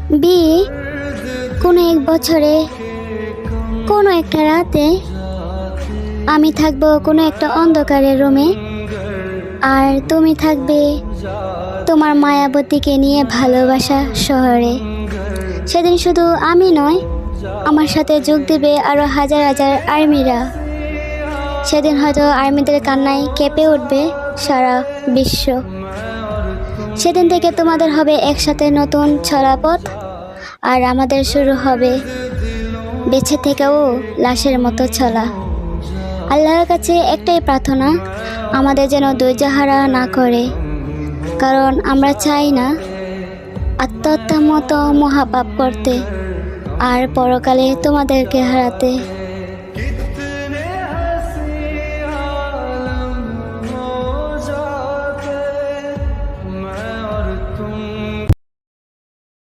বিয়ে কোনো এক বছরে কোনো একটা রাতে আমি থাকবো কোনো একটা অন্ধকারের রুমে, আর তুমি থাকবে তোমার মায়াবতীকে নিয়ে ভালোবাসা শহরে। সেদিন শুধু আমি নয়, আমার সাথে যোগ দেবে আরও হাজার হাজার আর্মিরা। সেদিন হয়তো আর্মিদের কান্নায় কেঁপে উঠবে সারা বিশ্ব। সেদিন থেকে তোমাদের হবে একসাথে নতুন চলাপথ, আর আমাদের শুরু হবে বেঁচে থেকেও লাশের মতো চলা। আল্লাহর কাছে একটাই প্রার্থনা, আমাদের যেন ধৈর্যহারা না করে, কারণ আমরা চাই না আত্মহত্যার মতো মহাপাপ করতে আর পরকালে তোমাদেরকে হারাতে।